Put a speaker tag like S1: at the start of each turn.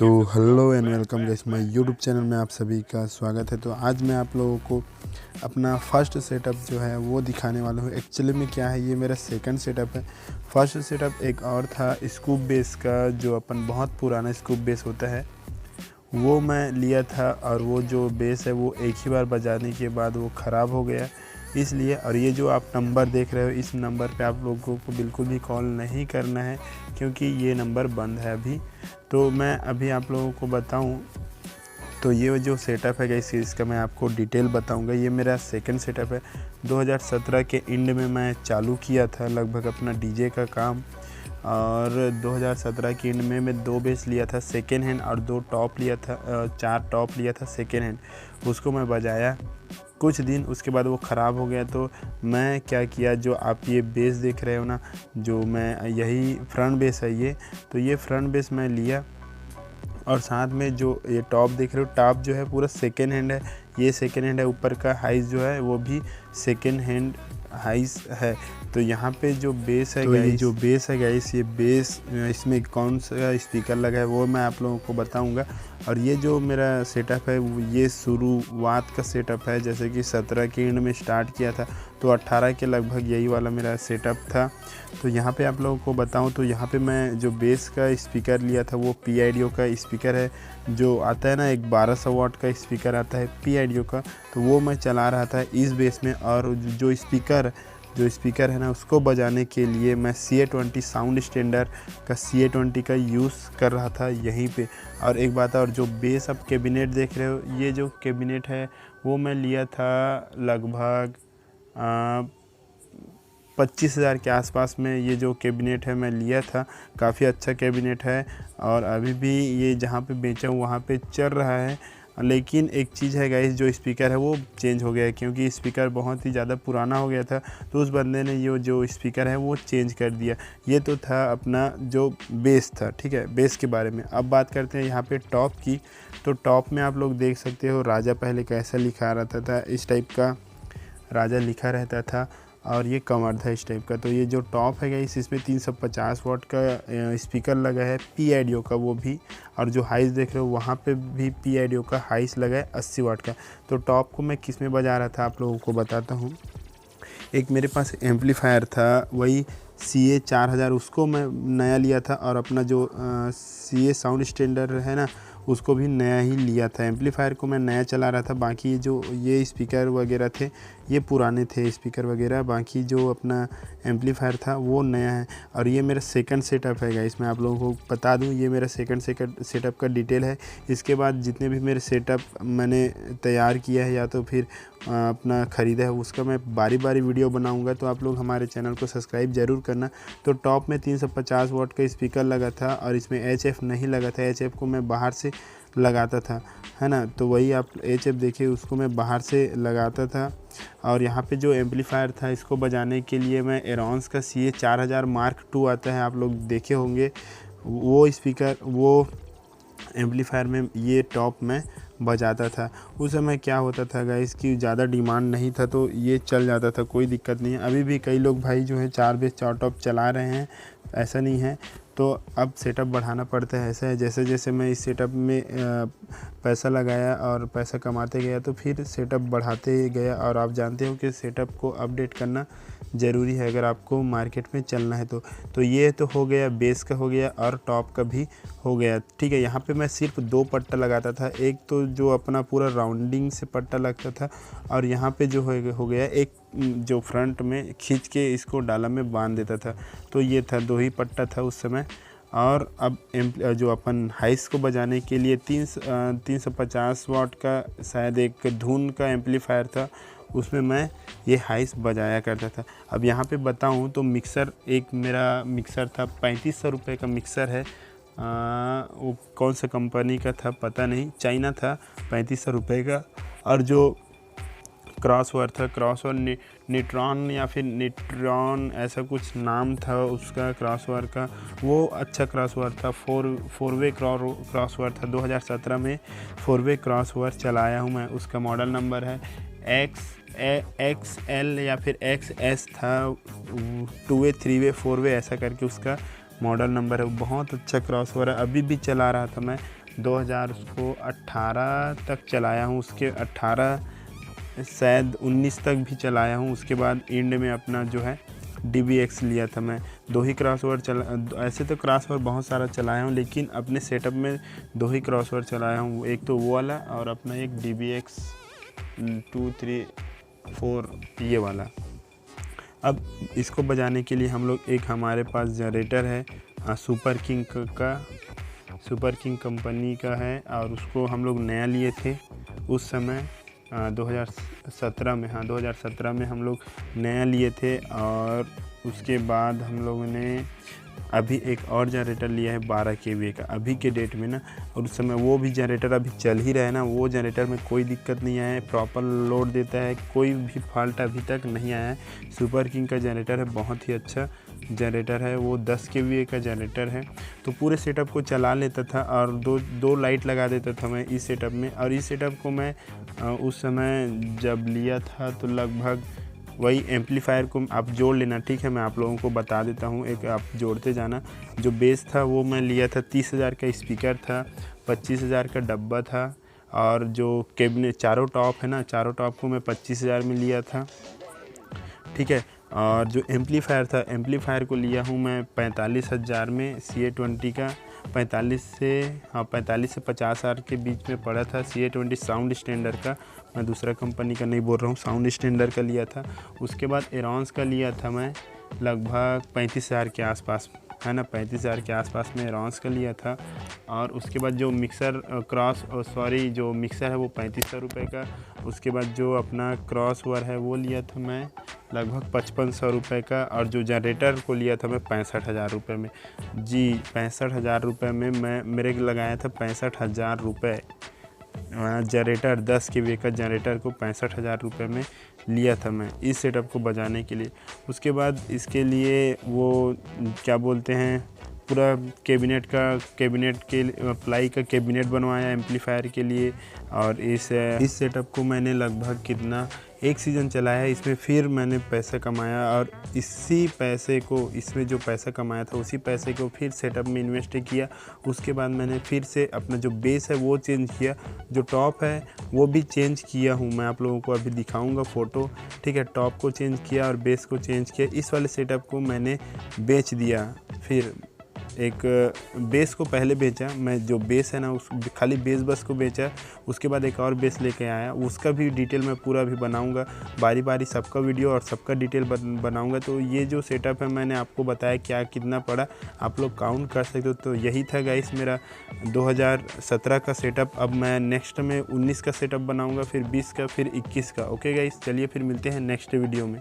S1: तो hello and welcome guys, my YouTube channel में आप सभी का स्वागत है। तो आज मैं आप लोगों को अपना फर्स्ट सेटअप जो है वो दिखाने वाला हूँ। एक्चुअली में क्या है, ये मेरा सेकंड सेटअप है। फर्स्ट सेटअप एक और था स्कूप बेस का, जो अपन बहुत पुराना स्कूप बेस होता है वो मैं लिया था, और वो जो बेस है वो एक ही बार बजाने के बाद वो ख़राब हो गया इसलिए। और ये जो आप नंबर देख रहे हो, इस नंबर पे आप लोगों को बिल्कुल भी कॉल नहीं करना है, क्योंकि ये नंबर बंद है अभी। तो मैं अभी आप लोगों को बताऊं तो ये जो सेटअप है गाइस, इसका मैं आपको डिटेल बताऊंगा। ये मेरा सेकंड सेटअप है। 2017 के एंड में मैं चालू किया था लगभग अपना डीजे का काम, और 2017 के एंड में मैं 2 बेस लिया था सेकेंड हैंड, और 2 टॉप लिया था, 4 टॉप लिया था सेकेंड हैंड। उसको मैं बजाया कुछ दिन, उसके बाद वो ख़राब हो गया। तो मैं क्या किया, जो आप ये बेस देख रहे हो ना, जो मैं यही फ्रंट बेस है ये, तो ये फ्रंट बेस मैं लिया, और साथ में जो ये टॉप देख रहे हो, टॉप जो है पूरा सेकेंड हैंड है। ये सेकेंड हैंड है। ऊपर का हाइस जो है वो भी सेकेंड हैंड हाइस है। तो यहाँ पे जो बेस है, तो ये जो बेस है गाइस, ये बेस इसमें कौन सा स्पीकर लगा है वो मैं आप लोगों को बताऊंगा। और ये जो मेरा सेटअप है ये शुरुआत का सेटअप है, जैसे कि 17 के एंड में स्टार्ट किया था, तो 18 के लगभग यही वाला मेरा सेटअप था। तो यहाँ पे आप लोगों को बताऊं तो यहाँ पे मैं जो बेस का स्पीकर लिया था वो PIDO का स्पीकर है, जो आता है ना, एक 1200 वाट का स्पीकर आता है PIDO का। तो वो मैं चला रहा था इस बेस में, और जो स्पीकर है ना, उसको बजाने के लिए मैं CA20 साउंड स्टैंडर्ड का CA20 का यूज़ कर रहा था यहीं पे। और एक बात और, जो बेस आप कैबिनेट देख रहे हो, ये जो कैबिनेट है वो मैं लिया था लगभग 25,000 के आसपास में। ये जो कैबिनेट है मैं लिया था, काफ़ी अच्छा कैबिनेट है, और अभी भी ये जहाँ पे बेचा हूँ वहाँ पे चल रहा है। लेकिन एक चीज़ है गाइस, जो स्पीकर है वो चेंज हो गया है, क्योंकि स्पीकर बहुत ही ज़्यादा पुराना हो गया था। तो उस बंदे ने ये जो स्पीकर है वो चेंज कर दिया। ये तो था अपना जो बेस था, ठीक है, बेस के बारे में। अब बात करते हैं यहाँ पे टॉप की। तो टॉप में आप लोग देख सकते हो, राजा पहले कैसा लिखा रहता था, इस टाइप का राजा लिखा रहता था, और ये कमर था इस टाइप का। तो ये जो टॉप है गाइस, इसमें 350 वाट का स्पीकर लगा है PIDO का, वो भी। और जो हाइस देख रहे हो वहाँ पे भी PIDO का हाइस लगा है 80 वाट का। तो टॉप को मैं किस में बजा रहा था आप लोगों को बताता हूँ। एक मेरे पास एम्पलीफायर था, वही CA 4000, उसको मैं नया लिया था, और अपना जो CA साउंड स्टैंडर्ड है ना, उसको भी नया ही लिया था। एम्पलीफायर को मैं नया चला रहा था, बाकी जो ये स्पीकर वगैरह थे ये पुराने थे स्पीकर वगैरह, बाकी जो अपना एम्पलीफायर था वो नया है। और ये मेरा सेकंड सेटअप है गाइस, मैं आप लोगों को बता दूं, ये मेरा सेकंड सेटअप का डिटेल है। इसके बाद जितने भी मेरे सेटअप मैंने तैयार किया है या तो फिर अपना ख़रीदा है, उसका मैं बारी बारी वीडियो बनाऊंगा। तो आप लोग हमारे चैनल को सब्सक्राइब ज़रूर करना। तो टॉप में 350 वाट का स्पीकर लगा था, और इसमें HF नहीं लगा था। HF को मैं बाहर से लगाता था, है ना। तो वही आप HF देखिए, उसको मैं बाहर से लगाता था। और यहाँ पे जो एम्पलीफायर था, इसको बजाने के लिए मैं एरोन्स का CA 4000 मार्क 2 आता है, आप लोग देखे होंगे, वो स्पीकर, वो एम्पलीफायर में ये टॉप में बजाता था। उस समय क्या होता था गाइस कि ज़्यादा डिमांड नहीं था, तो ये चल जाता था, कोई दिक्कत नहीं है। अभी भी कई लोग भाई जो है 4 बेस 4 टॉप चला रहे हैं, ऐसा नहीं है। तो अब सेटअप बढ़ाना पड़ता है। ऐसा है, जैसे जैसे मैं इस सेटअप में पैसा लगाया और पैसा कमाते गया, तो फिर सेटअप बढ़ाते गया। और आप जानते हो कि सेटअप को अपडेट करना ज़रूरी है अगर आपको मार्केट में चलना है। तो ये तो हो गया, बेस का हो गया, और टॉप का भी हो गया, ठीक है। यहाँ पे मैं सिर्फ 2 पट्टा लगाता था। एक तो जो अपना पूरा राउंडिंग से पट्टा लगता था, और यहाँ पे जो हो गया एक जो फ्रंट में खींच के इसको डाला में बांध देता था। तो ये था, 2 ही पट्टा था उस समय। और अब जो अपन हाइस को बजाने के लिए 350 वाट का शायद एक धुन का एम्पलीफायर था, उसमें मैं ये हाइस बजाया करता था। अब यहाँ पे बताऊँ तो मिक्सर, एक मेरा मिक्सर था 3500 रुपये का मिक्सर है। वो कौन सा कंपनी का था पता नहीं, चाइना था, 3500 रुपये का। और जो क्रॉसओवर था, क्रॉसओवर निट्रॉन या फिर निट्रॉन ऐसा कुछ नाम था उसका क्रॉसओवर का, वो अच्छा क्रॉसओवर था। फोर वे क्रॉसओवर था। 2017 में 4 वे क्रॉसओवर चलाया हूँ मैं। उसका मॉडल नंबर है XL या फिर XS था, 2 वे 3 वे 4 वे ऐसा करके उसका मॉडल नंबर है। बहुत अच्छा क्रॉसओवर है, अभी भी चला रहा था मैं। 2018 तक चलाया हूँ, उसके 18 शायद 19 तक भी चलाया हूँ। उसके बाद एंड में अपना जो है DBX लिया था मैं। 2 ही क्रॉसओवर चला, ऐसे तो क्रॉसओवर बहुत सारा चलाया हूँ, लेकिन अपने सेटअप में 2 ही क्रॉसओवर चलाया हूँ, एक तो वो वाला और अपना एक DBX 2, 3, 4 ये वाला। अब इसको बजाने के लिए हम लोग, एक हमारे पास जनरेटर है सुपर किंग कंपनी का है, और उसको हम लोग नया लिए थे उस समय 2017 में। हाँ, 2017 में हम लोग नया लिए थे। और उसके बाद हम लोगों ने अभी एक और जनरेटर लिया है 12 kVA का अभी के डेट में ना, और उस समय वो भी जनरेटर अभी चल ही रहा है ना। वो जनरेटर में कोई दिक्कत नहीं आया है, प्रॉपर लोड देता है, कोई भी फॉल्ट अभी तक नहीं आया है। सुपर किंग का जनरेटर है, बहुत ही अच्छा जनरेटर है। वो 10 kVA का जनरेटर है, तो पूरे सेटअप को चला लेता था और दो लाइट लगा देता था मैं इस सेटअप में। और इस सेटअप को मैं उस समय जब लिया था तो लगभग वही एम्पलीफायर को आप जोड़ लेना, ठीक है। मैं आप लोगों को बता देता हूँ, एक आप जोड़ते जाना। जो बेस था वो मैं लिया था 30,000 का स्पीकर था, 25,000 का डब्बा था, और जो कैबिनेट चारों टॉप है ना, चारों टॉप को मैं 25,000 में लिया था, ठीक है। और जो एम्पलीफायर था, एम्पलीफायर को लिया हूँ मैं 45,000 में CA20 का। 45 से 50,000 के बीच में पड़ा था। CA20 साउंड स्टैंडर्ड का, मैं दूसरा कंपनी का नहीं बोल रहा हूँ, साउंड स्टैंडर्ड का लिया था। उसके बाद एरॉन्स का लिया था मैं लगभग 35,000 के आसपास, है ना, 35,000 के आसपास में एरॉन्स का लिया था। और उसके बाद जो मिक्सर जो मिक्सर है वो 3500 रुपये का। उसके बाद जो अपना क्रॉसओवर है वो लिया था मैं लगभग 5500 रुपये का। और जो जनरेटर को लिया था मैं 65,000 रुपये में। जी, 65,000 रुपये में मैं मेरे लगाया था 65,000 रुपये। जनरेटर 10 kVA का जनरेटर को 65,000 रुपये में लिया था मैं इस सेटअप को बजाने के लिए। उसके बाद इसके लिए वो क्या बोलते हैं, पूरा कैबिनेट के प्लाई का कैबिनेट बनवाया एम्पलीफायर के लिए। और इस सेटअप को मैंने लगभग कितना 1 सीज़न चलाया है इसमें। फिर मैंने पैसा कमाया और इसी पैसे को, इसमें जो पैसा कमाया था उसी पैसे को फिर सेटअप में इन्वेस्ट किया। उसके बाद मैंने फिर से अपना जो बेस है वो चेंज किया, जो टॉप है वो भी चेंज किया हूँ। मैं आप लोगों को अभी दिखाऊंगा फ़ोटो, ठीक है। टॉप को चेंज किया और बेस को चेंज किया। इस वाले सेटअप को मैंने बेच दिया। फिर एक बेस को पहले बेचा मैं, जो बेस है ना उस खाली बेस बस को बेचा। उसके बाद एक और बेस लेके आया, उसका भी डिटेल मैं पूरा भी बनाऊंगा, बारी बारी सबका वीडियो और सबका डिटेल बनाऊंगा। तो ये जो सेटअप है मैंने आपको बताया क्या कितना पड़ा, आप लोग काउंट कर सकते हो। तो यही था गाइस मेरा 2017 का सेटअप। अब मैं नेक्स्ट में 19 का सेटअप बनाऊँगा, फिर 20 का, फिर 21 का। ओके गाइस, चलिए फिर मिलते हैं नेक्स्ट वीडियो में।